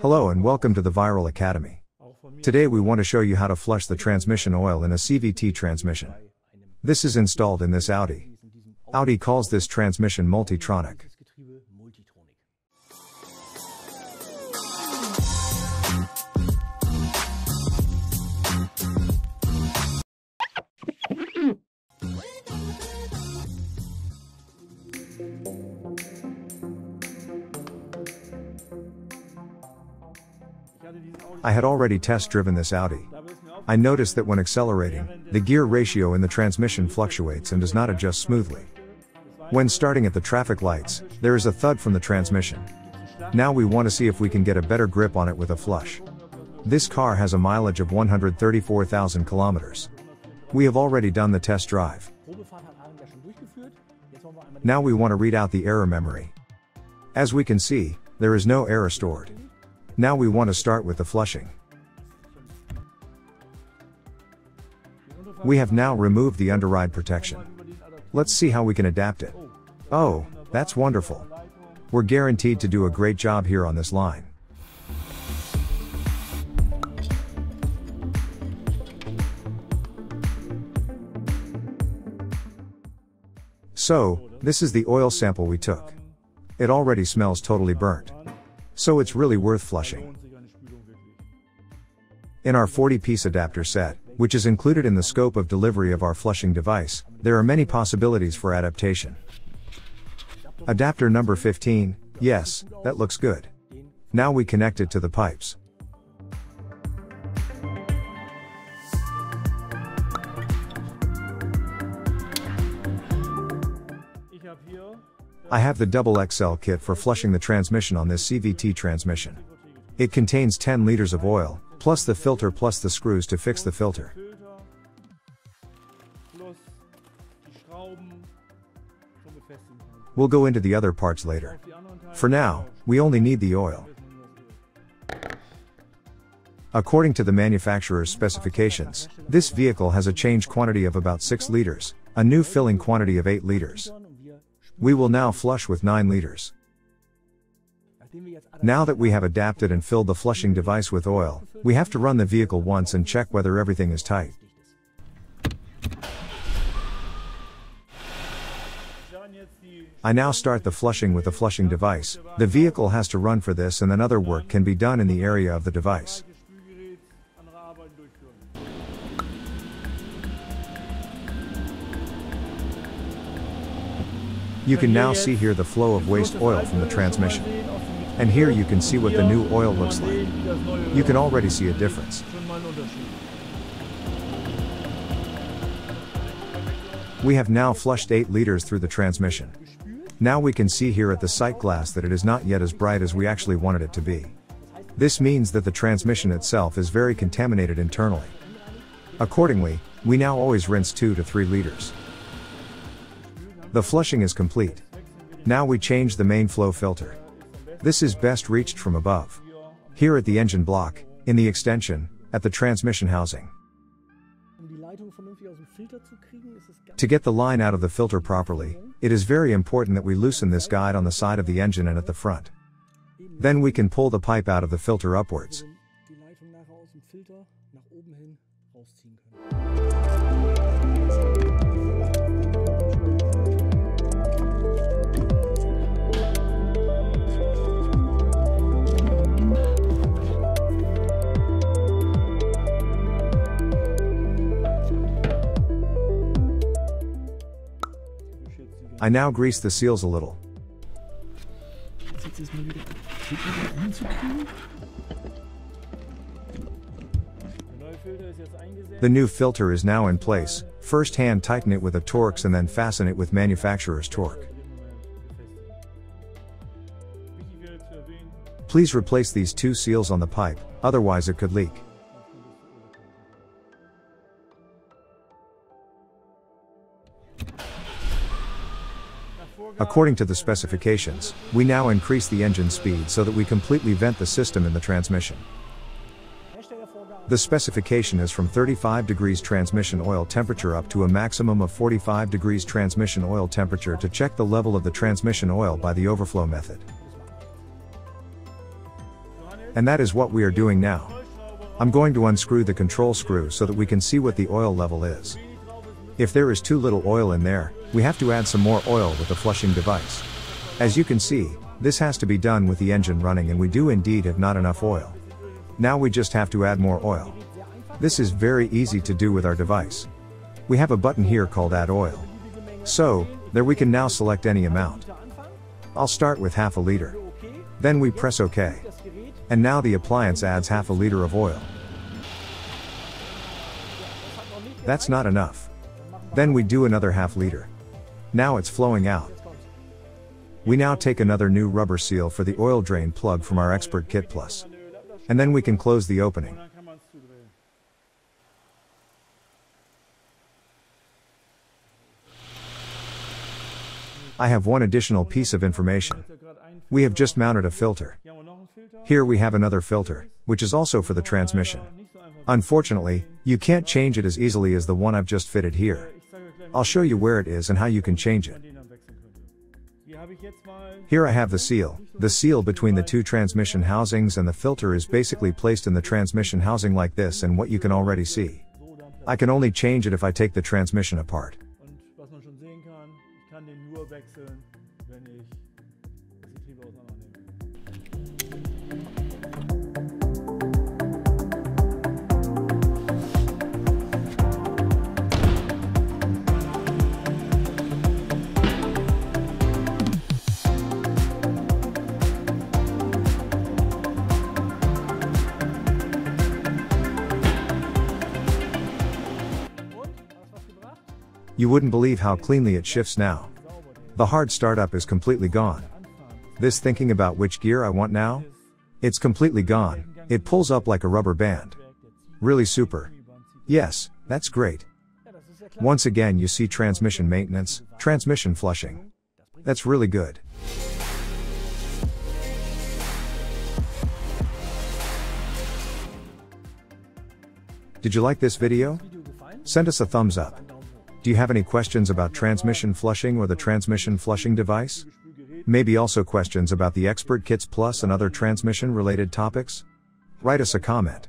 Hello and welcome to the Viral Academy. Today we want to show you how to flush the transmission oil in a CVT transmission. This is installed in this Audi. Audi calls this transmission Multitronic. I had already test-driven this Audi. I noticed that when accelerating, the gear ratio in the transmission fluctuates and does not adjust smoothly. When starting at the traffic lights, there is a thud from the transmission. Now we want to see if we can get a better grip on it with a flush. This car has a mileage of 134,000 kilometers. We have already done the test drive. Now we want to read out the error memory. As we can see, there is no error stored. Now we want to start with the flushing. We have now removed the underride protection. Let's see how we can adapt it. Oh, that's wonderful. We're guaranteed to do a great job here on this line. So, this is the oil sample we took. It already smells totally burnt. So it's really worth flushing. In our 40-piece adapter set, which is included in the scope of delivery of our flushing device, there are many possibilities for adaptation. Adapter number 15, yes, that looks good. Now we connect it to the pipes. I have the XXL kit for flushing the transmission on this CVT transmission. It contains 10 liters of oil, plus the filter plus the screws to fix the filter. We'll go into the other parts later. For now, we only need the oil. According to the manufacturer's specifications, this vehicle has a change quantity of about 6 liters, a new filling quantity of 8 liters. We will now flush with 9 liters. Now that we have adapted and filled the flushing device with oil, we have to run the vehicle once and check whether everything is tight. I now start the flushing with the flushing device. The vehicle has to run for this and then other work can be done in the area of the device. You can now see here the flow of waste oil from the transmission. And here you can see what the new oil looks like. You can already see a difference. We have now flushed 8 liters through the transmission. Now we can see here at the sight glass that it is not yet as bright as we actually wanted it to be. This means that the transmission itself is very contaminated internally. Accordingly, we now always rinse 2 to 3 liters. The flushing is complete. Now we change the main flow filter. This is best reached from above. Here at the engine block, in the extension, at the transmission housing. To get the line out of the filter properly, it is very important that we loosen this guide on the side of the engine and at the front. Then we can pull the pipe out of the filter upwards. I now grease the seals a little. The new filter is now in place. First hand tighten it with a Torx and then fasten it with manufacturer's torque. Please replace these 2 seals on the pipe, otherwise it could leak. According to the specifications, we now increase the engine speed so that we completely vent the system in the transmission. The specification is from 35 degrees transmission oil temperature up to a maximum of 45 degrees transmission oil temperature to check the level of the transmission oil by the overflow method. And that is what we are doing now. I'm going to unscrew the control screw so that we can see what the oil level is. If there is too little oil in there, we have to add some more oil with the flushing device. As you can see, this has to be done with the engine running, and we do indeed have not enough oil. Now we just have to add more oil. This is very easy to do with our device. We have a button here called Add Oil. So, there we can now select any amount. I'll start with half a liter. Then we press OK. And now the appliance adds half a liter of oil. That's not enough. Then we do another half liter. Now it's flowing out. We now take another new rubber seal for the oil drain plug from our EXPERT-KITS Plus. And then we can close the opening. I have one additional piece of information. We have just mounted a filter. Here we have another filter, which is also for the transmission. Unfortunately, you can't change it as easily as the one I've just fitted here. I'll show you where it is and how you can change it. Here I have the seal. The seal between the two transmission housings and the filter is basically placed in the transmission housing like this, and what you can already see. I can only change it if I take the transmission apart. You wouldn't believe how cleanly it shifts now. The hard startup is completely gone. This thinking about which gear I want now? It's completely gone. It pulls up like a rubber band. Really super. Yes, that's great. Once again you see transmission maintenance, transmission flushing. That's really good. Did you like this video? Send us a thumbs up. Do you have any questions about transmission flushing or the transmission flushing device? Maybe also questions about the EXPERT-KITS Plus and other transmission related topics? Write us a comment.